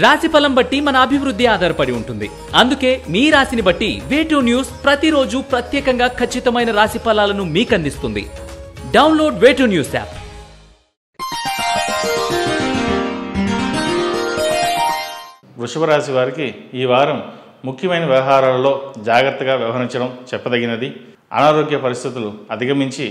రాశిఫలం బట్టి మన అభివృద్ధి ఆధారపడి ఉంటుంది. అందుకే మీ రాశిని బట్టి వే2 న్యూస్ ప్రతిరోజు ప్రత్యేకంగా ఖచ్చితమైన రాశి ఫలాలను మీకు అందిస్తుంది. Download way two news app. వృషభ రాశి వారికి ఈ వారం ముఖ్యమైన వ్యవహారాలలో జాగ్రత్తగా వ్యవహరించడం చెప్పదగినది. అనారోగ్య పరిస్థితులు అధిగమించి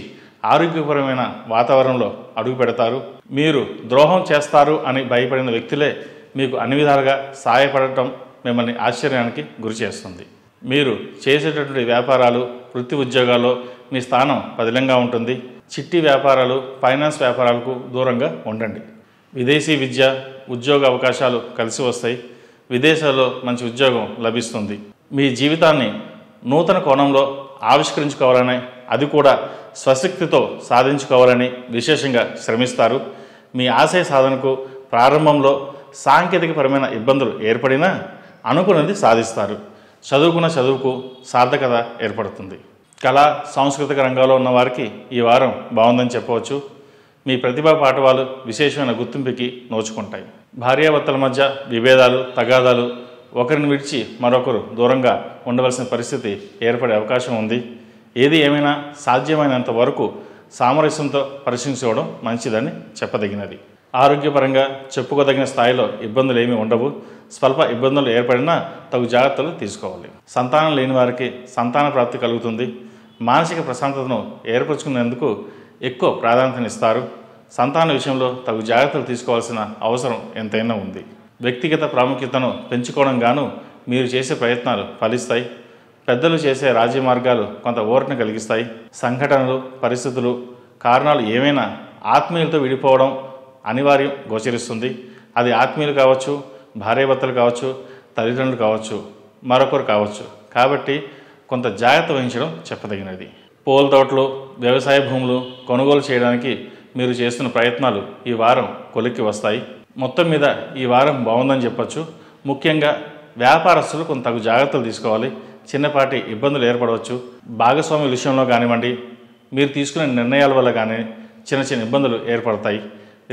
ఆరోగ్యపరమైన వాతావరణంలో అడుగు పెడతారు. మీరు ద్రోహం చేస్తారు అని భయపడిన వ్యక్తులే మీకు అన్ని విధాలుగా సహాయపడటం మిమ్మల్ని ఆశ్చర్యానికి గురి చేస్తుంది. మీరు చేసేటటువంటి వ్యాపారాలు, వృత్తి ఉద్యోగాల్లో మీ స్థానం పదిలంగా ఉంటుంది. చిట్టి వ్యాపారాలు, ఫైనాన్స్ వ్యాపారాలకు దూరంగా ఉండండి. విదేశీ విద్య, ఉద్యోగ అవకాశాలు కలిసి వస్తాయి. విదేశాల్లో మంచి ఉద్యోగం లభిస్తుంది. మీ జీవితాన్ని నూతన కోణంలో ఆవిష్కరించుకోవాలని, అది కూడా స్వశక్తితో సాధించుకోవాలని విశేషంగా శ్రమిస్తారు. మీ ఆశయ సాధనకు ప్రారంభంలో సాంకేతికపరమైన ఇబ్బందులు ఏర్పడినా అనుకున్నది సాధిస్తారు. చదువుకున్న చదువుకు సార్థకత ఏర్పడుతుంది. కళా సాంస్కృతిక రంగాల్లో ఉన్న వారికి ఈ వారం బాగుందని చెప్పవచ్చు. మీ ప్రతిభా పాఠవాలు విశేషమైన గుర్తింపుకి నోచుకుంటాయి. భార్యాభర్తల మధ్య విభేదాలు, తగాదాలు, ఒకరిని విడిచి మరొకరు దూరంగా ఉండవలసిన పరిస్థితి ఏర్పడే అవకాశం ఉంది. ఏది ఏమైనా సాధ్యమైనంత వరకు సామరస్యంతో పరిశీలించుకోవడం మంచిదని చెప్పదగినది. ఆరోగ్యపరంగా చెప్పుకోదగిన స్థాయిలో ఇబ్బందులు ఏమీ ఉండవు. స్వల్ప ఇబ్బందులు ఏర్పడినా తగు జాగ్రత్తలు తీసుకోవాలి. సంతానం లేని వారికి సంతాన ప్రాప్తి కలుగుతుంది. మానసిక ప్రశాంతతను ఏర్పరచుకునేందుకు ఎక్కువ ప్రాధాన్యతనిస్తారు. సంతాన విషయంలో తగు జాగ్రత్తలు తీసుకోవాల్సిన అవసరం ఎంతైనా ఉంది. వ్యక్తిగత ప్రాముఖ్యతను పెంచుకోవడం గాను మీరు చేసే ప్రయత్నాలు ఫలిస్తాయి. పెద్దలు చేసే రాజ్య మార్గాలు కొంత ఊరటను కలిగిస్తాయి. సంఘటనలు, పరిస్థితులు, కారణాలు ఏమైనా ఆత్మీయులతో విడిపోవడం అనివార్యం గోచరిస్తుంది. అది ఆత్మీయులు కావచ్చు, భార్యాభర్తలు కావచ్చు, తల్లిదండ్రులు కావచ్చు, మరొకరు కావచ్చు. కాబట్టి కొంత జాగ్రత్త వహించడం చెప్పదగినది. పూల తోటలు, వ్యవసాయ భూములు కొనుగోలు చేయడానికి మీరు చేస్తున్న ప్రయత్నాలు ఈ వారం కొలిక్కి వస్తాయి. మొత్తం మీద ఈ వారం బాగుందని చెప్పచ్చు. ముఖ్యంగా వ్యాపారస్తులు కొంత తగు జాగ్రత్తలు తీసుకోవాలి. చిన్నపాటి ఇబ్బందులు ఏర్పడవచ్చు. భాగస్వామి విషయంలో కానివ్వండి, మీరు తీసుకునే నిర్ణయాల వల్ల కానీ చిన్న చిన్న ఇబ్బందులు ఏర్పడతాయి.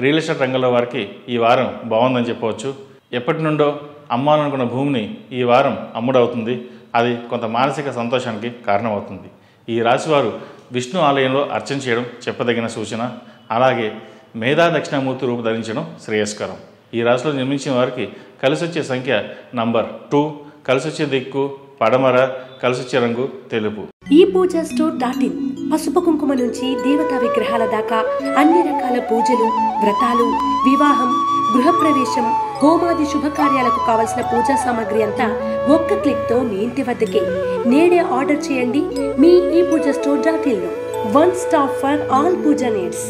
రియల్ ఎస్టేట్ రంగంలో వారికి ఈ వారం బాగుందని చెప్పవచ్చు. ఎప్పటి నుండో అమ్మాలనుకున్న భూమిని ఈ వారం అమ్ముడవుతుంది. అది కొంత మానసిక సంతోషానికి కారణమవుతుంది. ఈ రాశివారు విష్ణు ఆలయంలో అర్చన చేయడం చెప్పదగిన సూచన. అలాగే మేధా దక్షిణామూర్తి రూపు ధరించడం శ్రేయస్కరం. ఈ రాశిలో నిర్మించిన వారికి కలిసొచ్చే సంఖ్య నంబర్ 2, కలిసొచ్చే దిక్కు పడమర, కలిసొచ్చే రంగు తెలుపు. ఈ పూజా స్టోర్.in పసుపు కుంకుమ నుంచి దేవతా విగ్రహాల దాకా అన్ని రకాల పూజలు, వ్రతాలు, వివాహం, గృహప్రవేశం, హోమాది శుభకార్యాలకు కావలసిన పూజా సామాగ్రి అంతా ఒక్క క్లిక్ తో మీ ఇంటి వద్దకే. నేడే ఆర్డర్ చేయండి మీ ఈ పూజా స్టోర్.in లో. One stop for all puja needs.